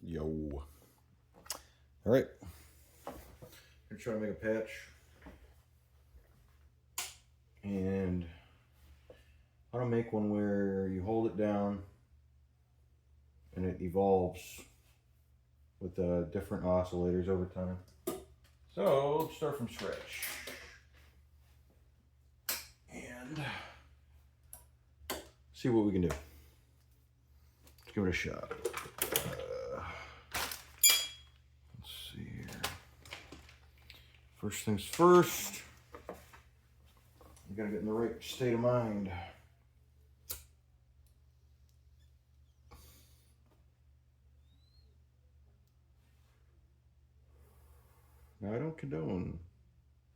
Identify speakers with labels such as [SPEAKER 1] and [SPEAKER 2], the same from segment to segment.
[SPEAKER 1] Yo. All right. I'm trying to make a patch. And I want to make one where you hold it down and it evolves with different oscillators over time. So let's start from scratch. And see what we can do. Let's give it a shot. Let's see here. First things first, you gotta get in the right state of mind. Now, I don't condone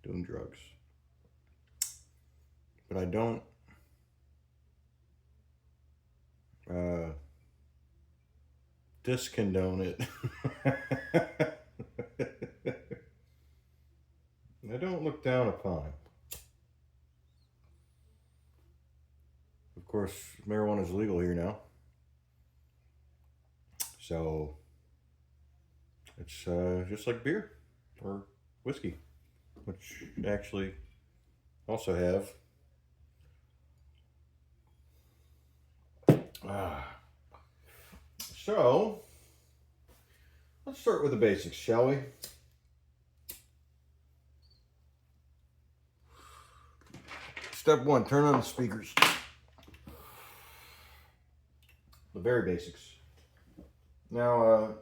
[SPEAKER 1] doing drugs, but I don't discondone it. I don't look down upon it. Of course, marijuana is legal here now, so it's just like beer or whiskey, which actually also have. So let's start with the basics, shall we? Step one, turn on the speakers. The very basics. Now,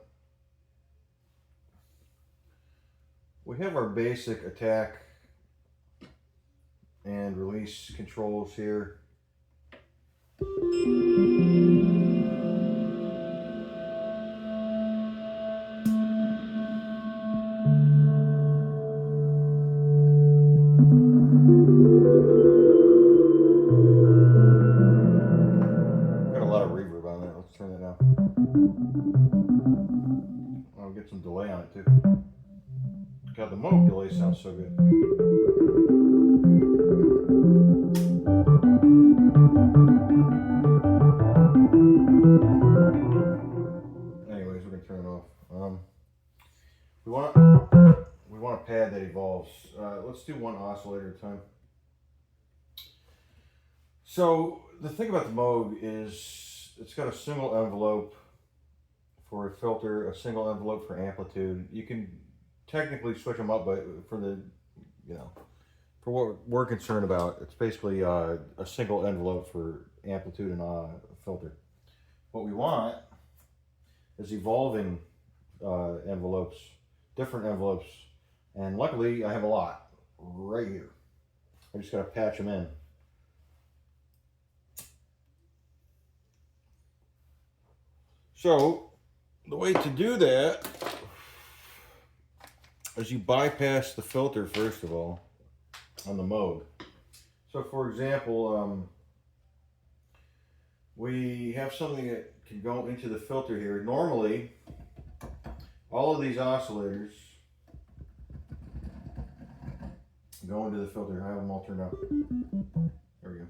[SPEAKER 1] we have our basic attack and release controls here. Got a lot of reverb on that. Let's turn that down. I'll get some delay on it too. God, the Moog delay sounds so good. Anyways, we're gonna turn it off. We want a pad that evolves. Let's do one oscillator at a time. So the thing about the Moog is it's got a single envelope for a filter, a single envelope for amplitude. You can technically switch them up, but for the, for what we're concerned about, it's basically a single envelope for amplitude and filter. What we want is evolving envelopes, different envelopes, and luckily I have a lot right here. I just got to patch them in. So the way to do that is you bypass the filter first of all on the Moog. So for example, we have something that can go into the filter here. Normally, all of these oscillators go into the filter. I have them all turned up. There we go.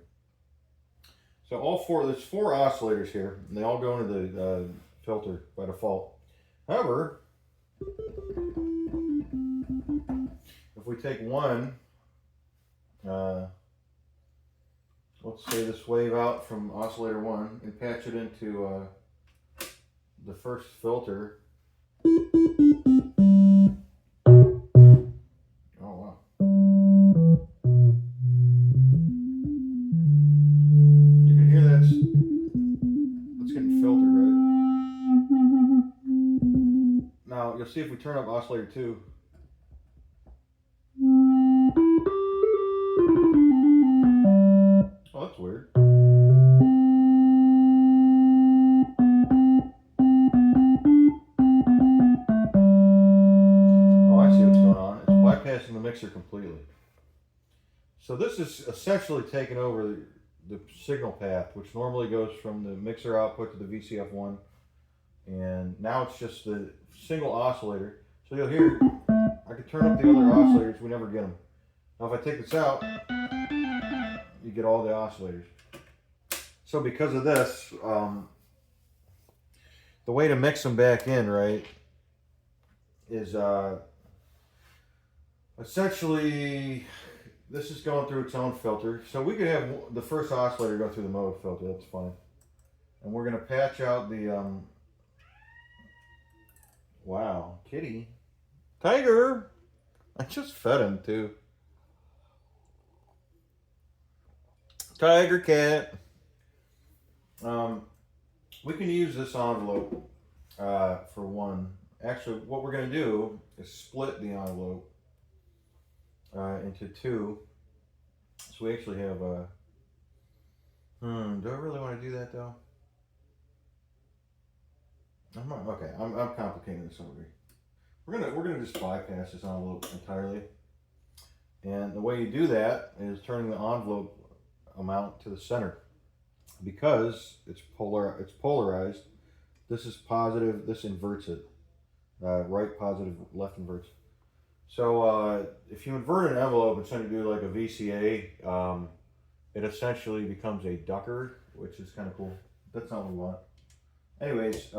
[SPEAKER 1] So there's four oscillators here, and they all go into the filter by default. However, if we take one, let's say this wave out from oscillator 1 and patch it into the first filter. Oh wow. You can hear that's getting filtered, right? Now you'll see if we turn up oscillator 2. Oh, that's weird. Oh, I see what's going on. It's bypassing the mixer completely. So this is essentially taking over the signal path, which normally goes from the mixer output to the VCF1. And now it's just the single oscillator. So you'll hear, I could turn up the other oscillators, we never get them. Now if I take this out, you get all the oscillators. So because of this, the way to mix them back in, right, is essentially this is going through its own filter. So we could have the first oscillator go through the Moog filter. That's fine. And we're gonna patch out the wow, kitty, tiger. I just fed him too. Tiger cat. We can use this envelope for one. Actually, what we're going to do is split the envelope into two. So we actually have a. Do I really want to do that though? I'm complicating this over here. We're gonna just bypass this envelope entirely. And the way you do that is turning the envelope amount to the center, because it's polarized. This is positive. This inverts it. Right positive, left inverts. So if you invert an envelope and send it to like a VCA, it essentially becomes a ducker, which is kind of cool. That's not what we want. Anyways,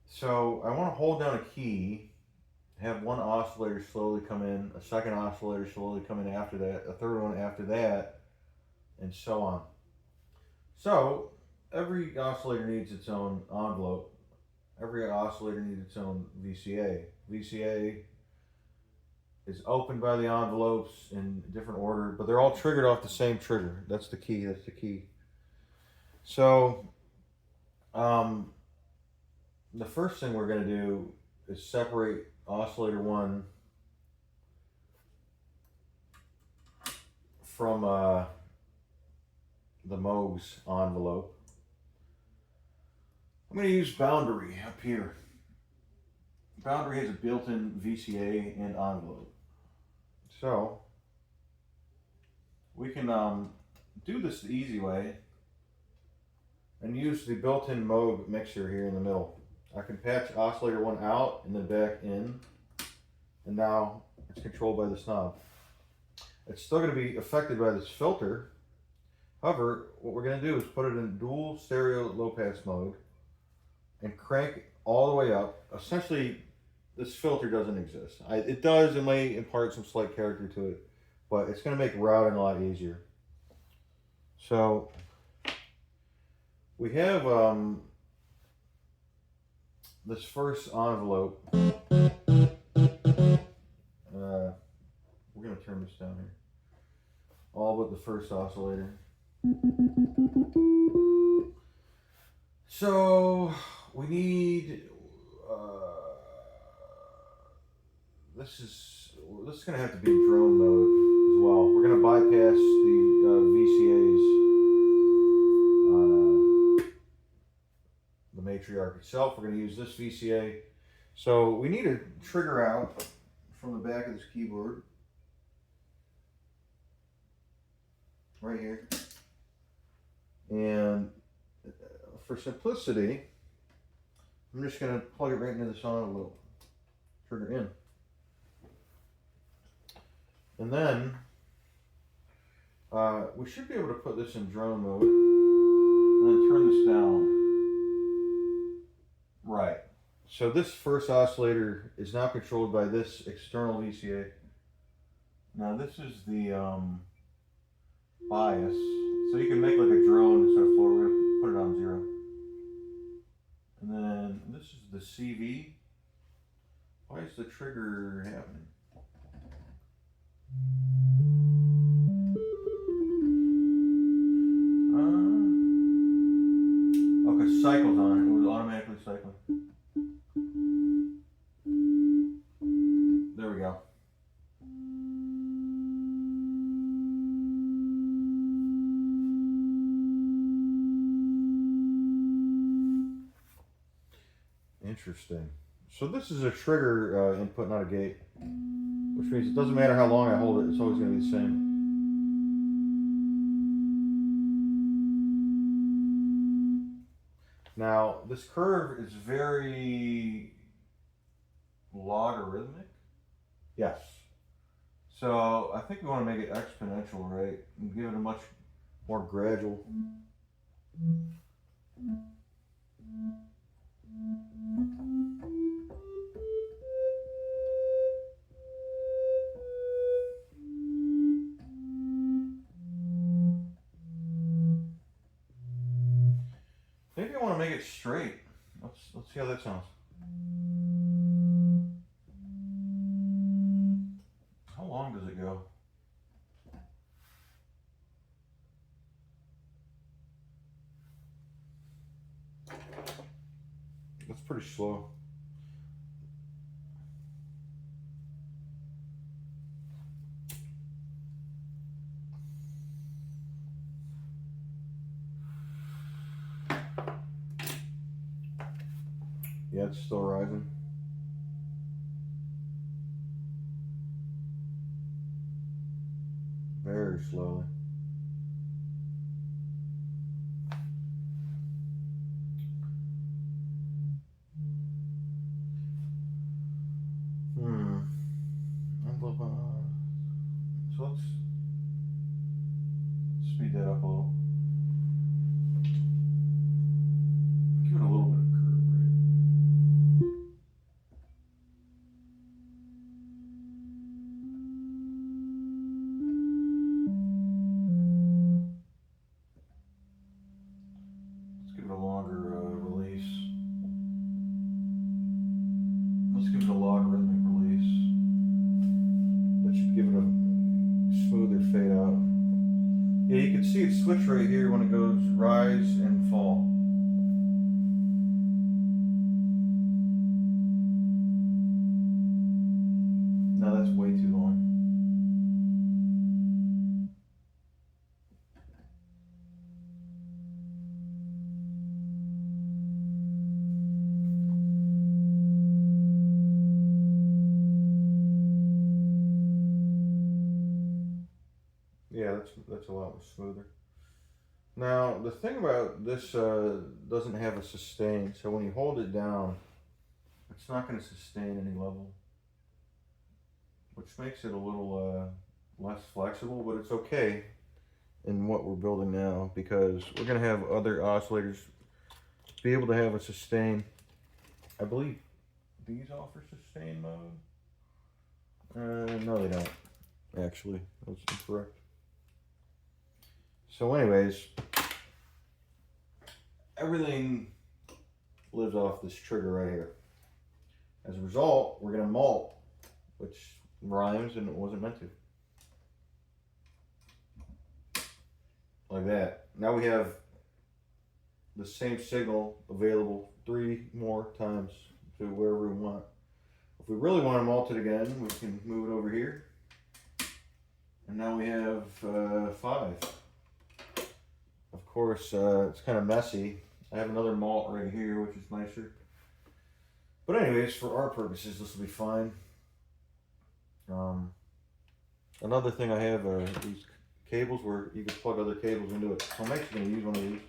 [SPEAKER 1] so I want to hold down a key, have one oscillator slowly come in, a second oscillator slowly come in after that, a third one after that, and so on. So every oscillator needs its own envelope. Every oscillator needs its own VCA. VCA is opened by the envelopes in different order, but they're all triggered off the same trigger. That's the key. That's the key. So the first thing we're going to do is separate oscillator 1 from the Moog's envelope. I'm going to use Boundary up here. Boundary has a built-in VCA and envelope. So we can do this the easy way and use the built-in Moog mixer here in the middle. I can patch oscillator 1 out and then back in, and now it's controlled by this knob. It's still going to be affected by this filter. However, what we're going to do is put it in dual stereo low pass mode and crank all the way up. Essentially, this filter doesn't exist. It does, it may impart some slight character to it, but it's going to make routing a lot easier. So we have this first envelope. We're going to turn this down here. All but the first oscillator. So we need this is going to have to be in drone mode as well. We're going to bypass the VCAs on the matriarch itself. We're going to use this VCA. So we need a trigger out from the back of this keyboard right here. And for simplicity, I'm just going to plug it right into this envelope. Trigger in. And then we should be able to put this in drone mode and then turn this down. Right. So this first oscillator is now controlled by this external VCA. Now this is the bias. So you can make like a drone instead of floor. We're going to put it on 0. And then this is the CV. Why is the trigger happening? Okay, cycles on. It was automatically cycling. There we go. Interesting. So this is a trigger input, not a gate, which means it doesn't matter how long I hold it, it's always going to be the same. Now, this curve is very logarithmic. Yes. So I think we want to make it exponential, right? And give it a much more gradual. Maybe I want to make it straight. Let's see how that sounds. How long does it go? That's pretty slow. Yeah, it's still rising. Very slowly. So let's speed that up a little. Give it a little bit of curve rate. Let's give it a longer release. Let's give it a logarithmic release. That should give it a smoother fade out. Yeah, you can see it switch right here when it goes rise and fall. No, that's way too long. Yeah, that's a lot smoother. Now, the thing about this doesn't have a sustain, so when you hold it down, it's not going to sustain any level, which makes it a little less flexible, but it's okay in what we're building now because we're going to have other oscillators be able to have a sustain. I believe these offer sustain mode. No, they don't. Actually, that's incorrect. So anyways, everything lives off this trigger right here. As a result, we're going to mult, which rhymes and it wasn't meant to. Like that. Now we have the same signal available 3 more times to wherever we want. If we really want to mult it again, we can move it over here. And now we have 5. Of course, it's kind of messy. I have another mult right here, which is nicer. But anyways, for our purposes, this will be fine. Another thing I have are these cables where you can plug other cables into it. So I'm actually going to use one of these,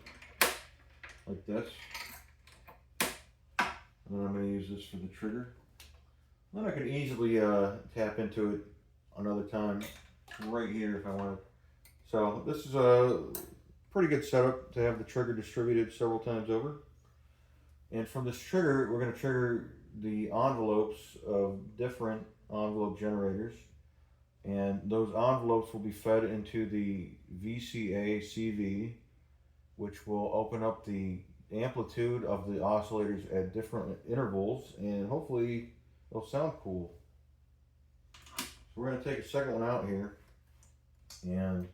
[SPEAKER 1] like this. And then I'm going to use this for the trigger. Then I can easily tap into it another time right here if I wanted. So this is a pretty good setup to have the trigger distributed several times over. And from this trigger, we're going to trigger the envelopes of different envelope generators. And those envelopes will be fed into the VCA CV, which will open up the amplitude of the oscillators at different intervals, and hopefully it'll sound cool. So we're going to take a second one out here, and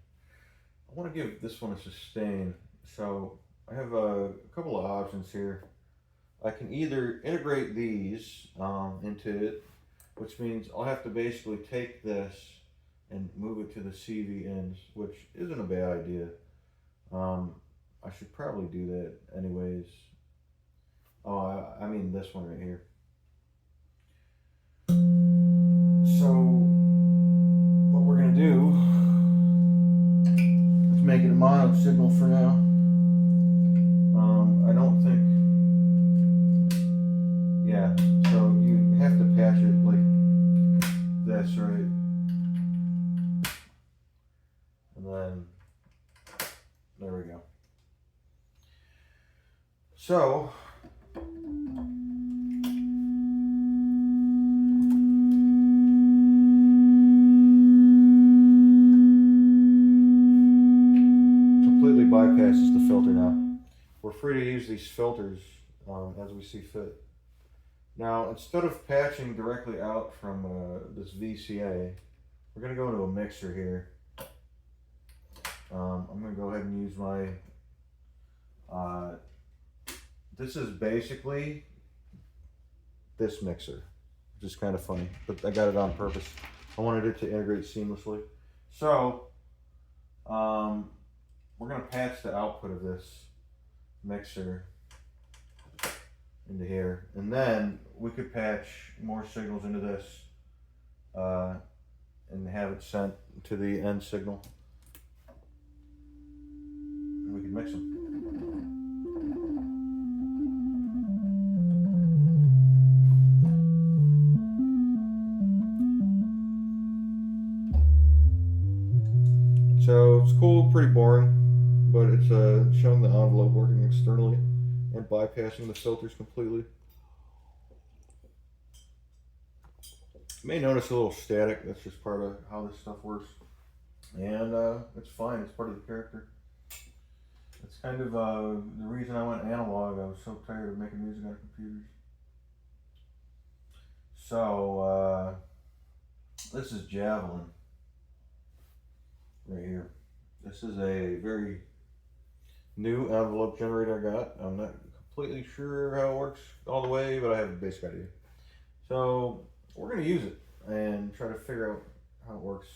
[SPEAKER 1] I want to give this one a sustain. So I have a couple of options here. I can either integrate these into it, which means I'll have to basically take this and move it to the CV ends, which isn't a bad idea. I should probably do that anyways. Oh, I mean this one right here. So what we're gonna do is make it a mono signal for now. I don't think, yeah, so you have to patch it like this, right? And then, there we go. So, completely bypasses the filter now. We're free to use these filters as we see fit. Now, instead of patching directly out from this VCA, we're going to go into a mixer here. I'm going to go ahead and use my, this is basically this mixer, which is kind of funny, but I got it on purpose. I wanted it to integrate seamlessly. So, we're going to patch the output of this mixer into here, and then we could patch more signals into this and have it sent to the end signal, and we can mix them. So it's cool, pretty boring, but it's showing the envelope working externally and bypassing the filters completely. You may notice a little static. That's just part of how this stuff works, and it's fine. It's part of the character. It's kind of the reason I went analog. I was so tired of making music on computers. So this is Javelin right here. This is a very new envelope generator I got. I'm not completely sure how it works all the way, but I have a basic idea. So we're going to use it and try to figure out how it works.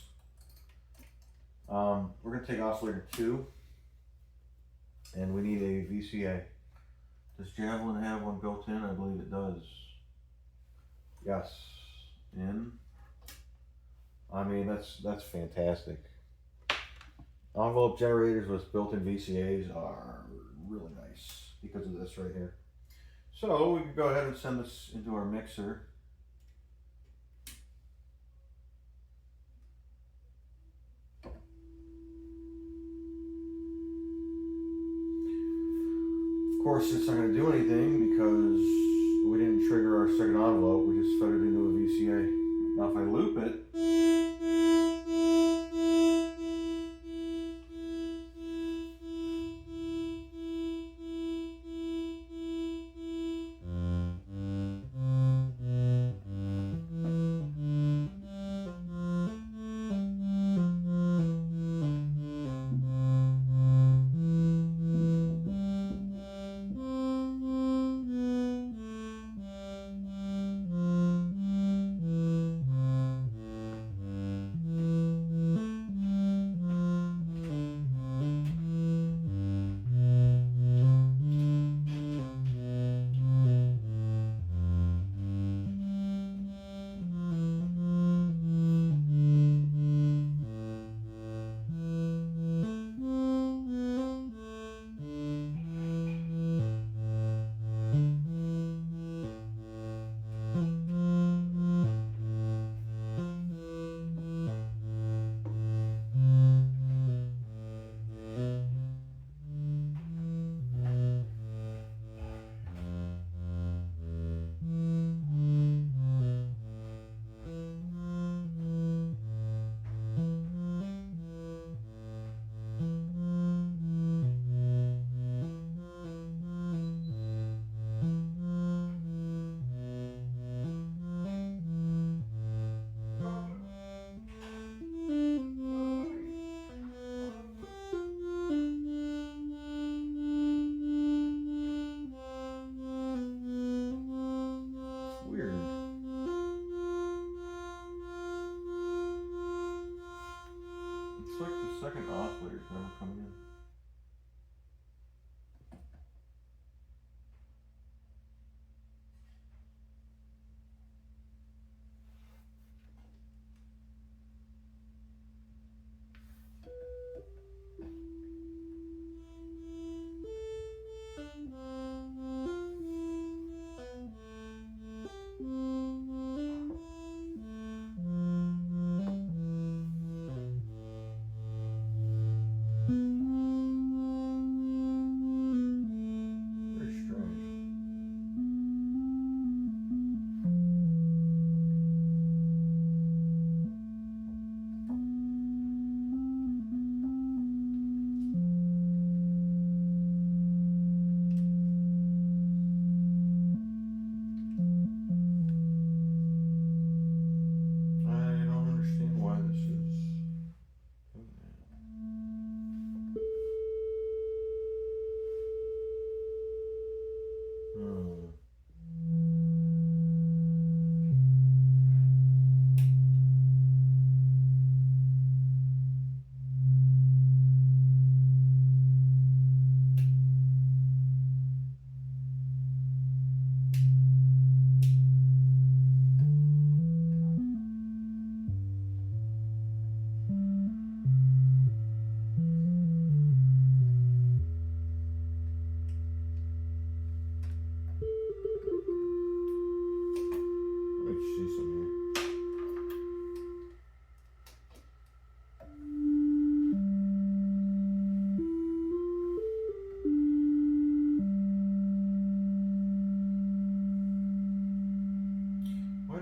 [SPEAKER 1] We're going to take oscillator 2, and we need a VCA. Does Javelin have one built in? I believe it does. Yes. In. I mean, that's fantastic. Envelope generators with built-in VCAs are really nice because of this right here. So we can go ahead and send this into our mixer. Of course, it's not going to do anything because we didn't trigger our second envelope. We just fed it into a VCA. Now if I loop it,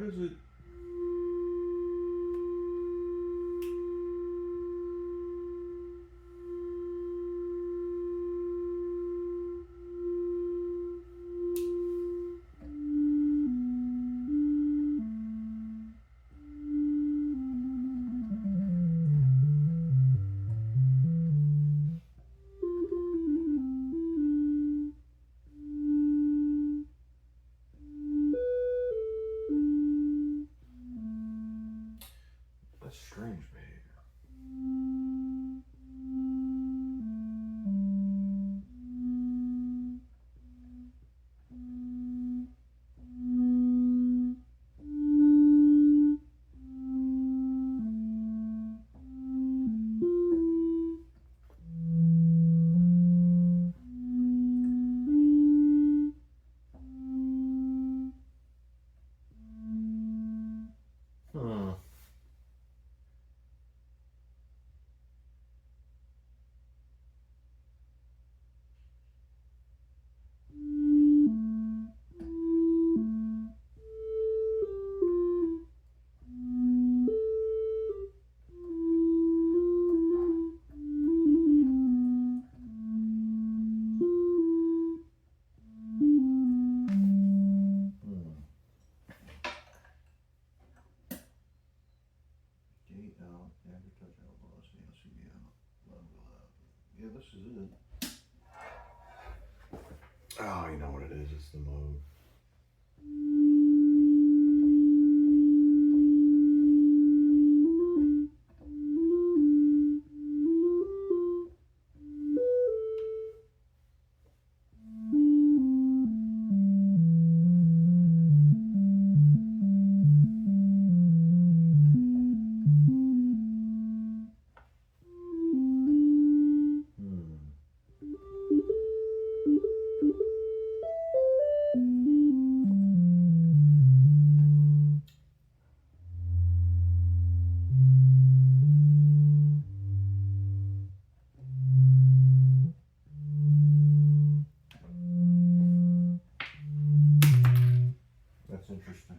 [SPEAKER 1] does it? That's strange behavior. Hmm. Gate out, every touch out, velocity, LCD out, level out. Yeah, this is it. Oh, you know what it is? It's the mode. That's interesting.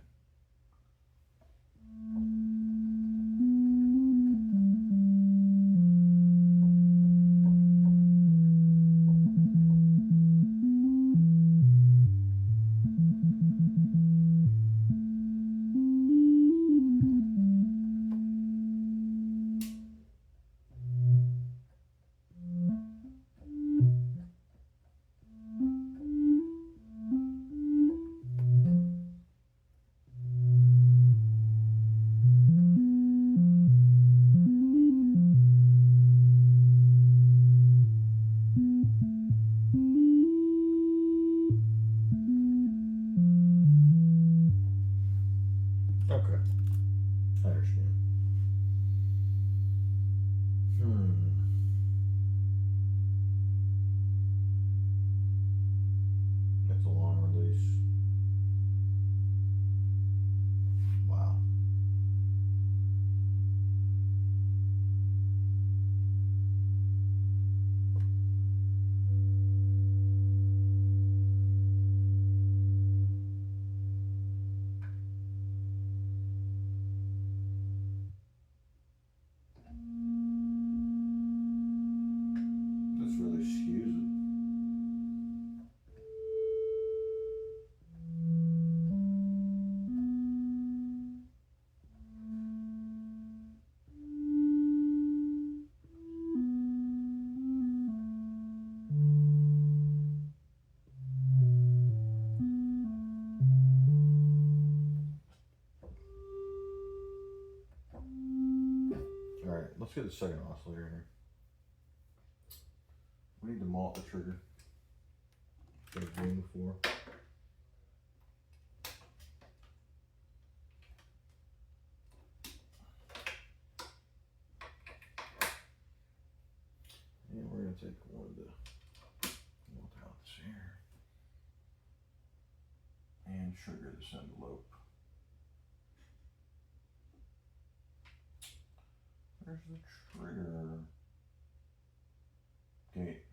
[SPEAKER 1] Okay, I understand. That's a long release. Wow. This really skews it. Alright, let's get the second oscillator here. We need to malt the trigger. Like we did before. And we're going to take one of the malt outs here and trigger this envelope. Where's the trigger? Gate.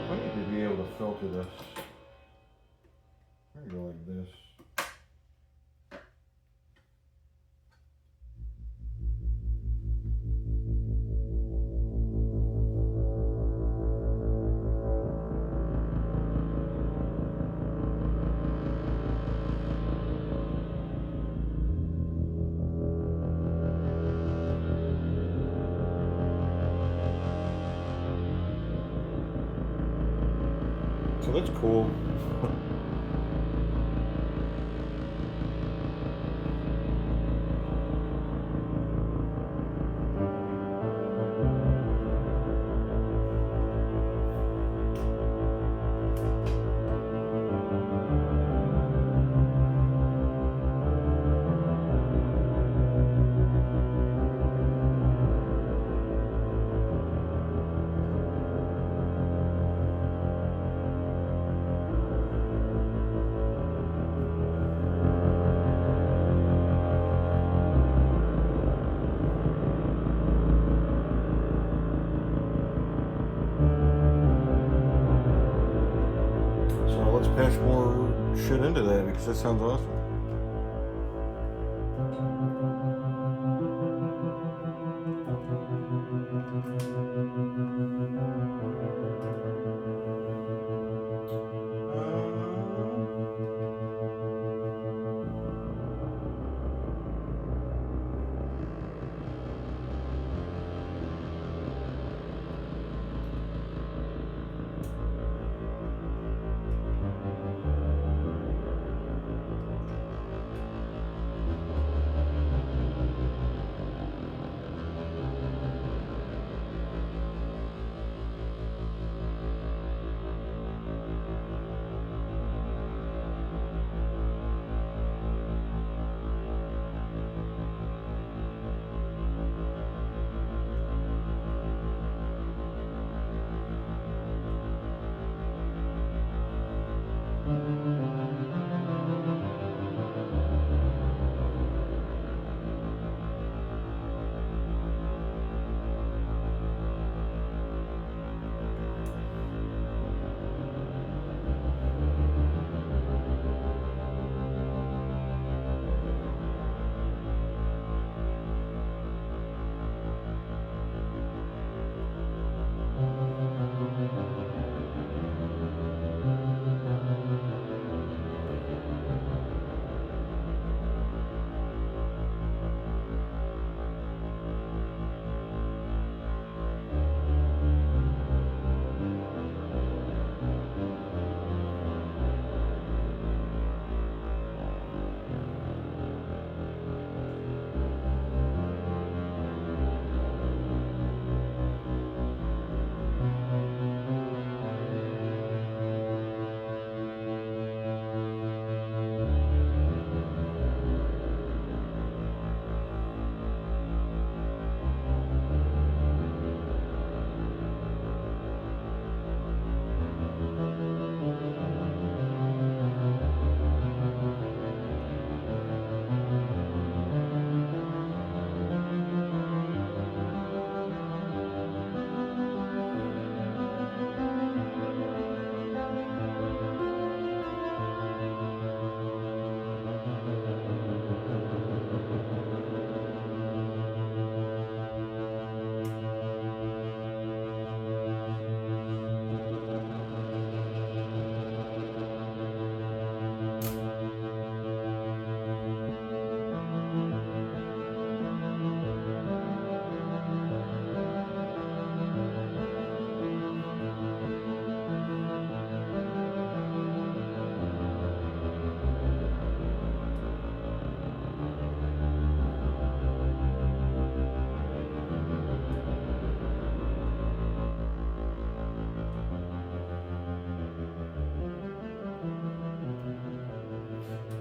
[SPEAKER 1] I need to be able to filter this. I'm gonna go like this. So that's cool. So let's patch more shit into that because that sounds awesome.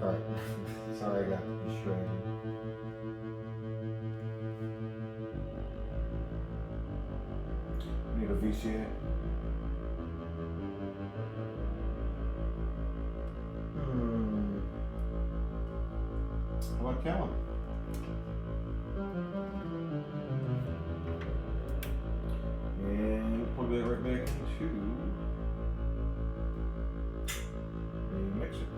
[SPEAKER 1] Alright. Sorry, I got distracted. Need a VCA. How about Kellen? And we'll plug that right back into the mixer.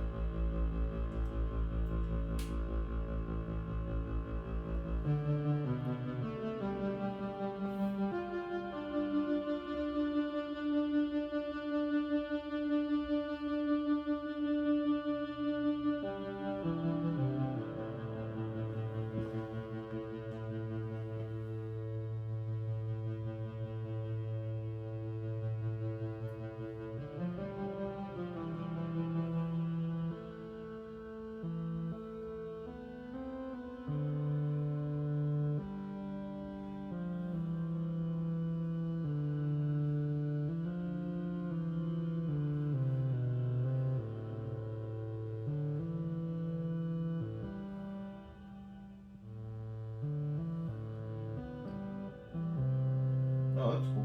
[SPEAKER 1] Oh, that's cool.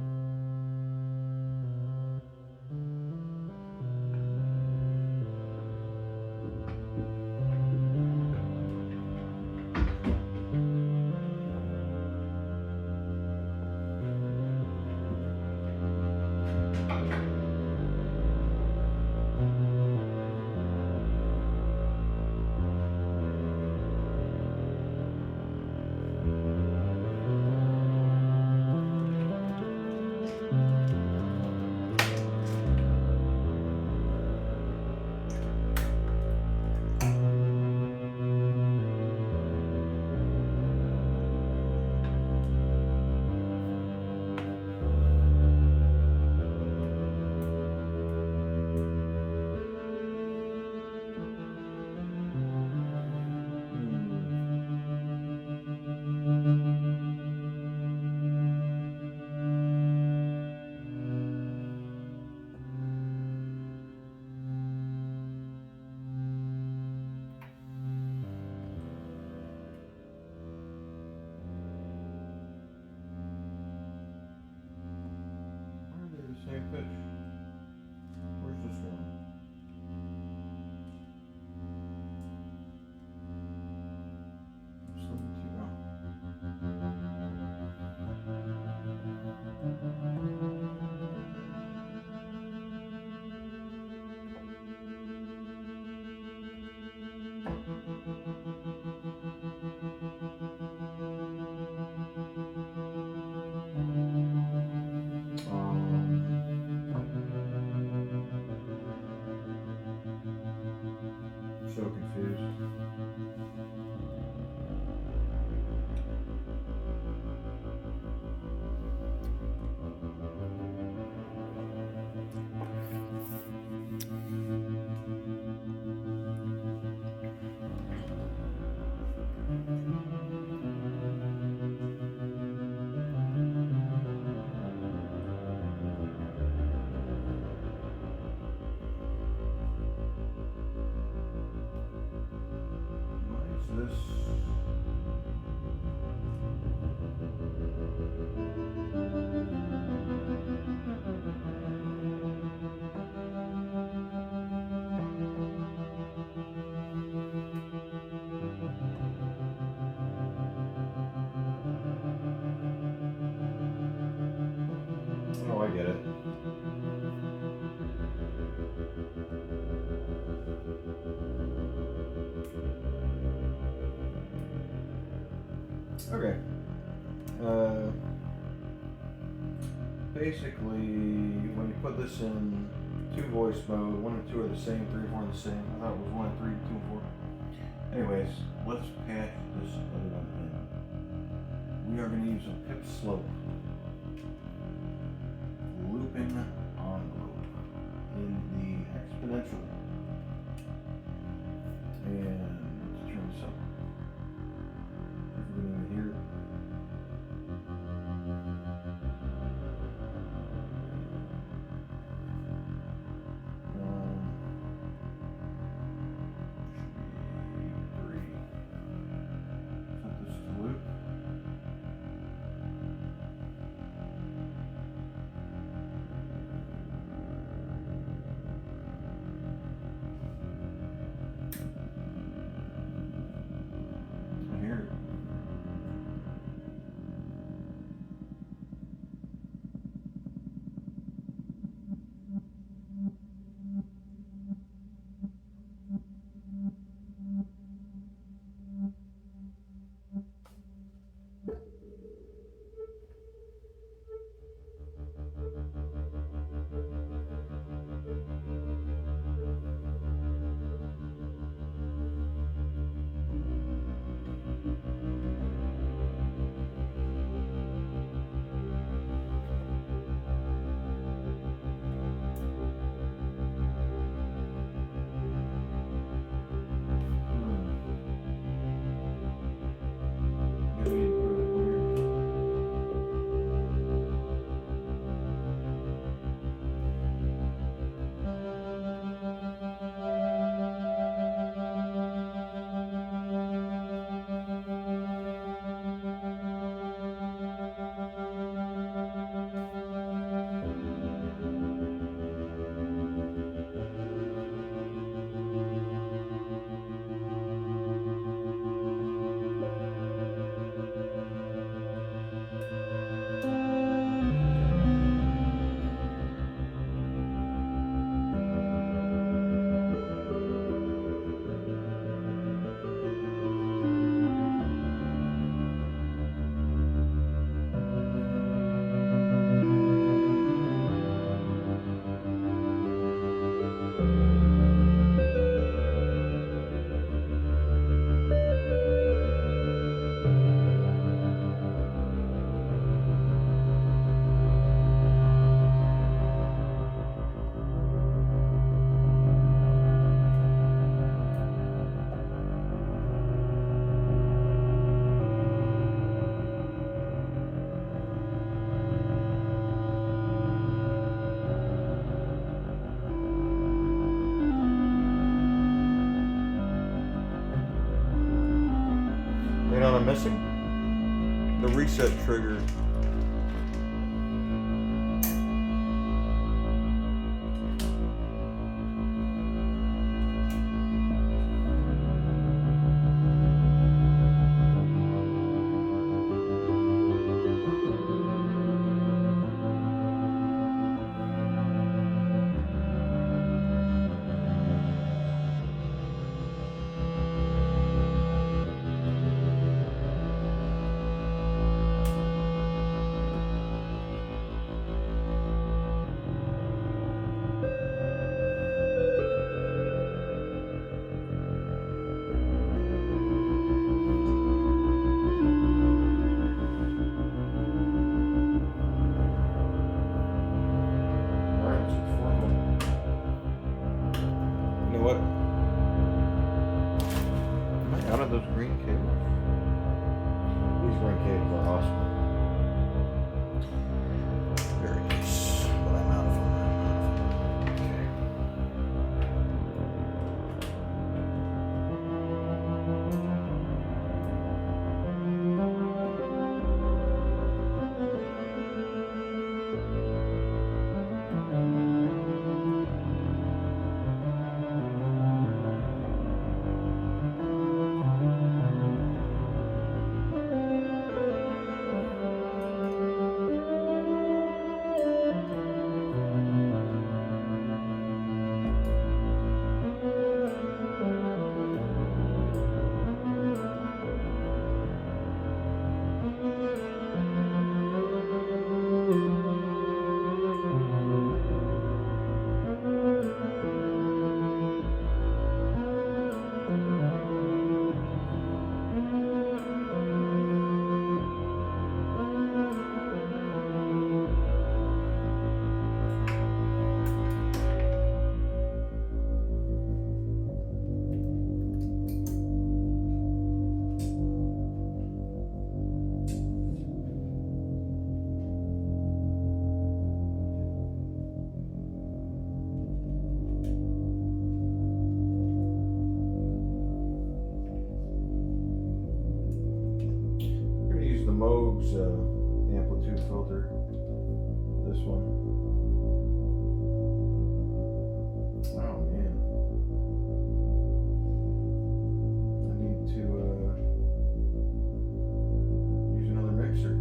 [SPEAKER 1] Why are they the same pitch? Where's this one? So confused. Why is this? Oh, I get it. Okay. Basically, when you put this in two voice mode, 1 and 2 are the same, 3 and 4 are the same. I thought it was 1 and 3, 2 and 4. Anyways, let's patch this other one in. We are going to use a pip slope looping envelope in the exponential. And let's turn this up. If we can even hear it. Should be missing? The reset trigger. Those green cables. These green cables are awesome. Very nice. But I'm out of them. The Moog's amplitude filter. This one. Oh man, I need to use another mixer.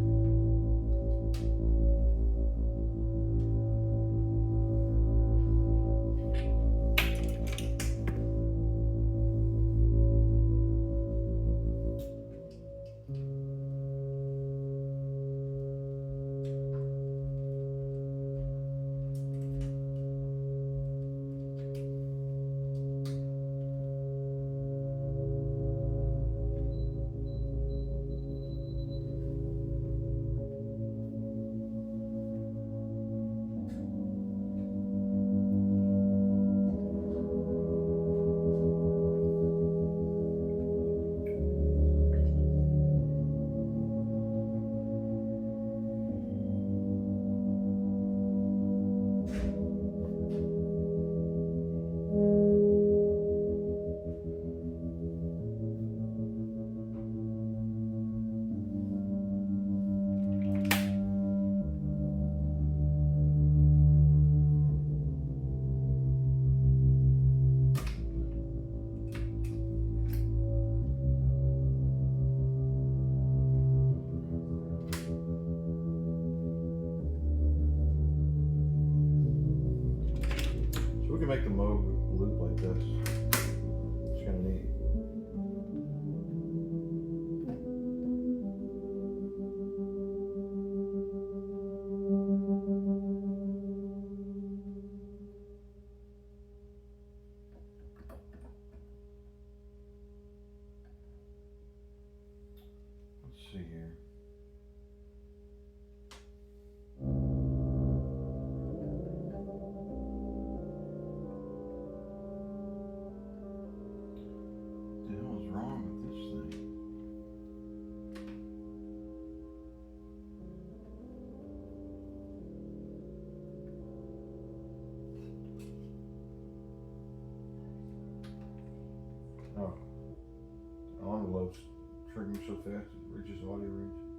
[SPEAKER 1] We can make the Moog loop like this. It's kind of neat. Let's see here. Oh, envelopes shrinking so fast it reaches audio range.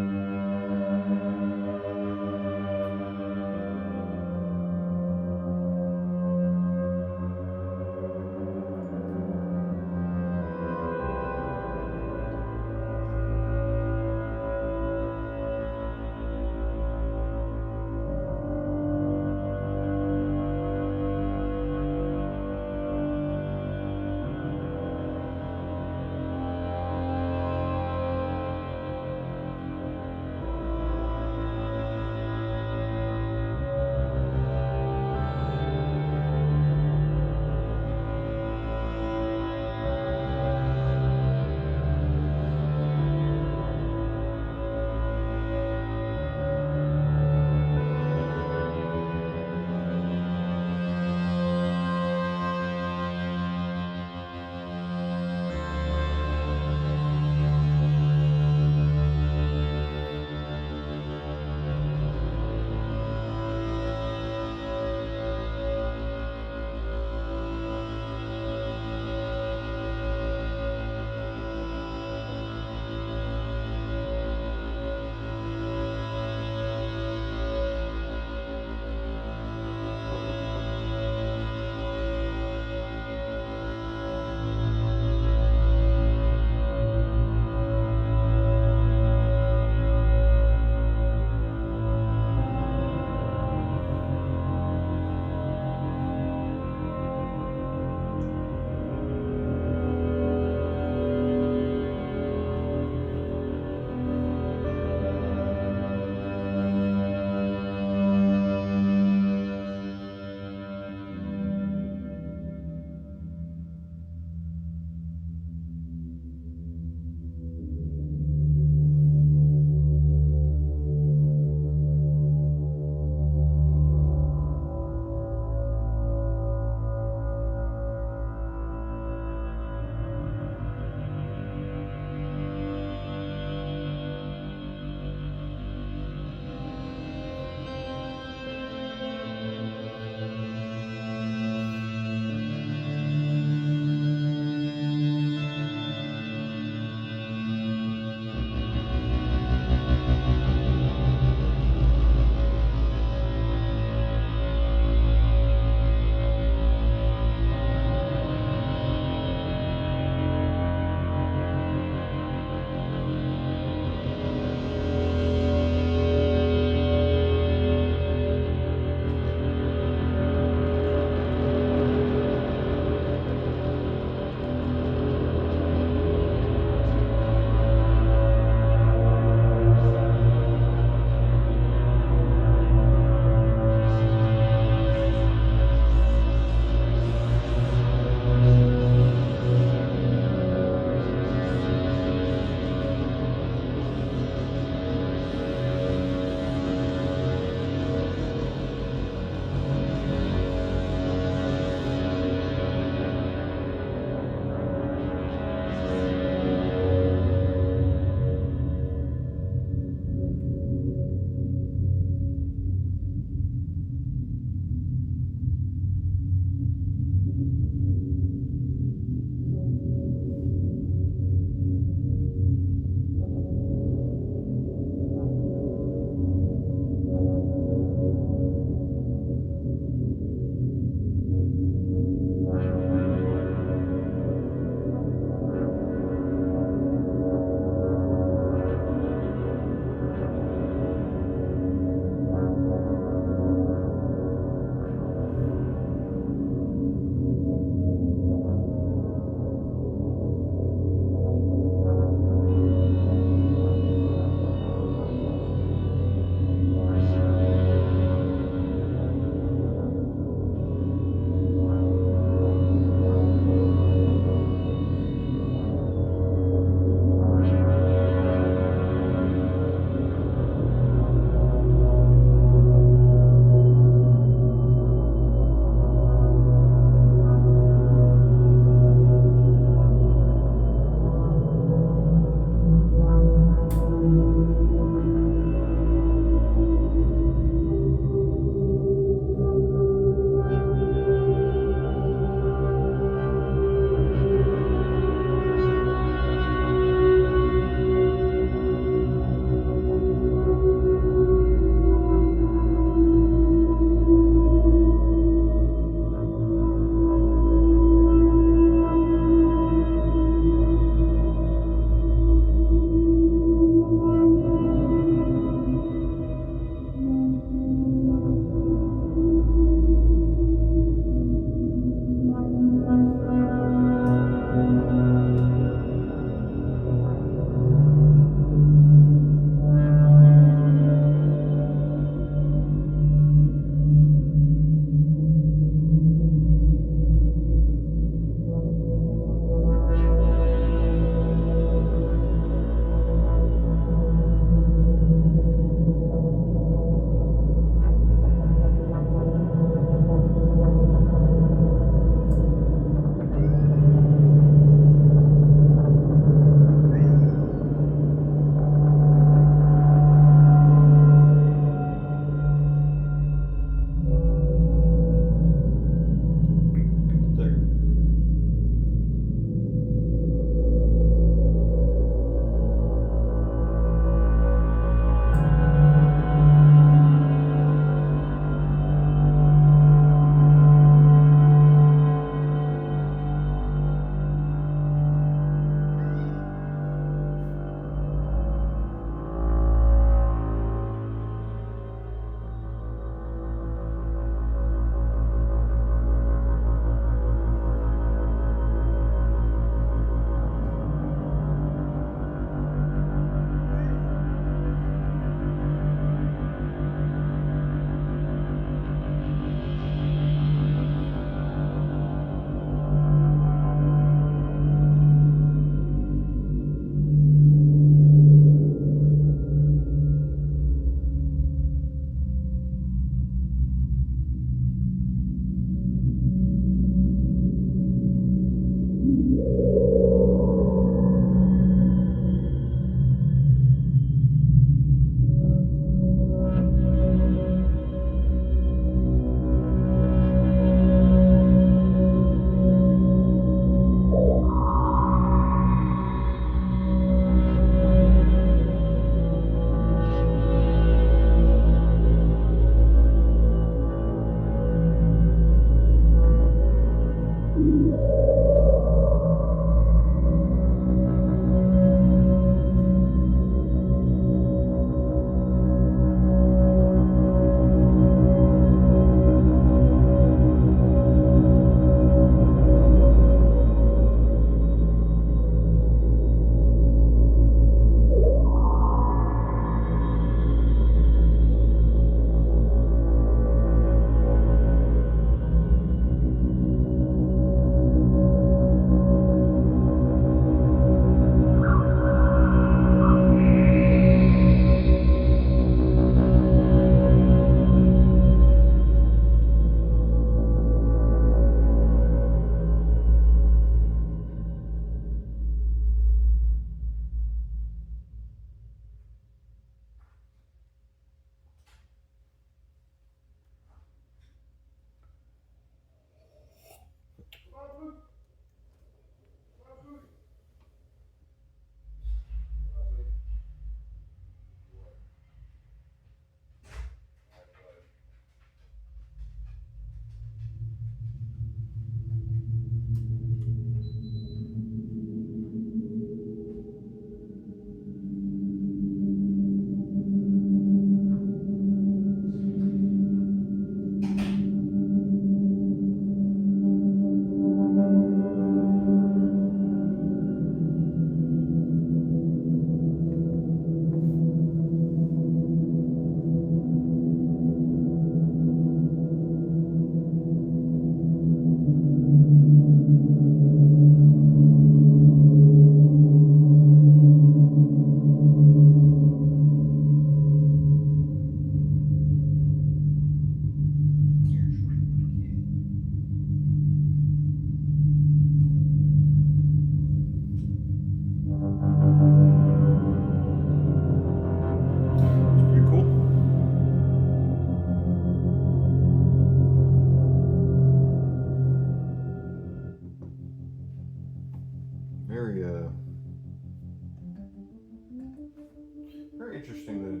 [SPEAKER 1] interesting that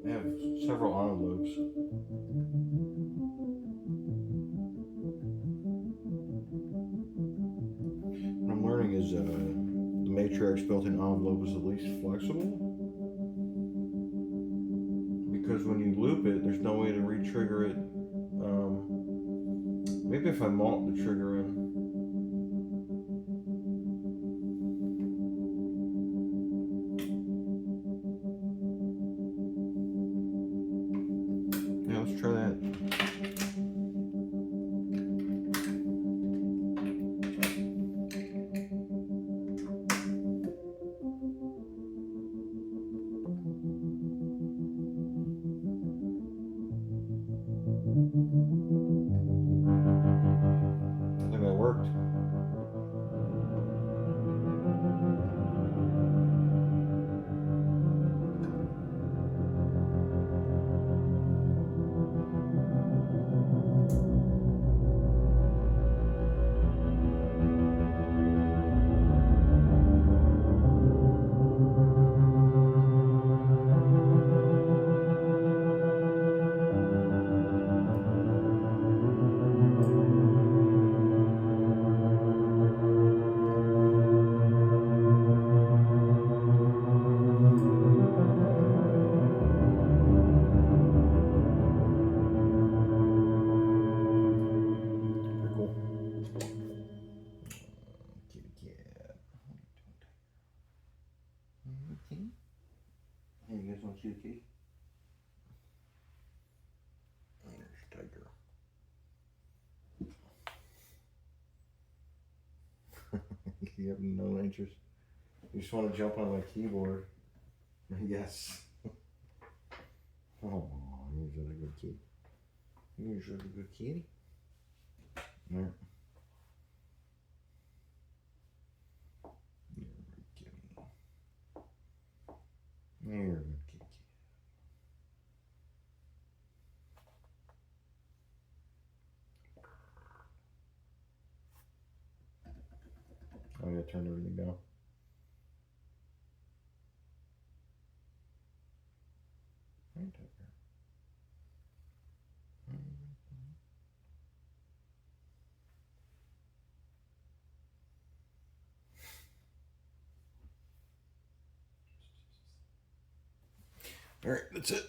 [SPEAKER 1] they have several envelopes. What I'm learning is the Matriarch's built-in envelope is the least flexible, because when you loop it, there's no way to re-trigger it. Maybe if I mount the trigger in. Yeah, let's try that. I think that worked. Pretty cool. Kitty cat. Kitty. Hey, you guys want to see the kitty? There's Tiger. You have no interest. You just want to jump on my keyboard. Yes. Oh, you're such a good kitty. You're such a good kitty. There. You're a good kitty. You're a good kitty. I gotta turn everything down. Right up there. All right, that's it.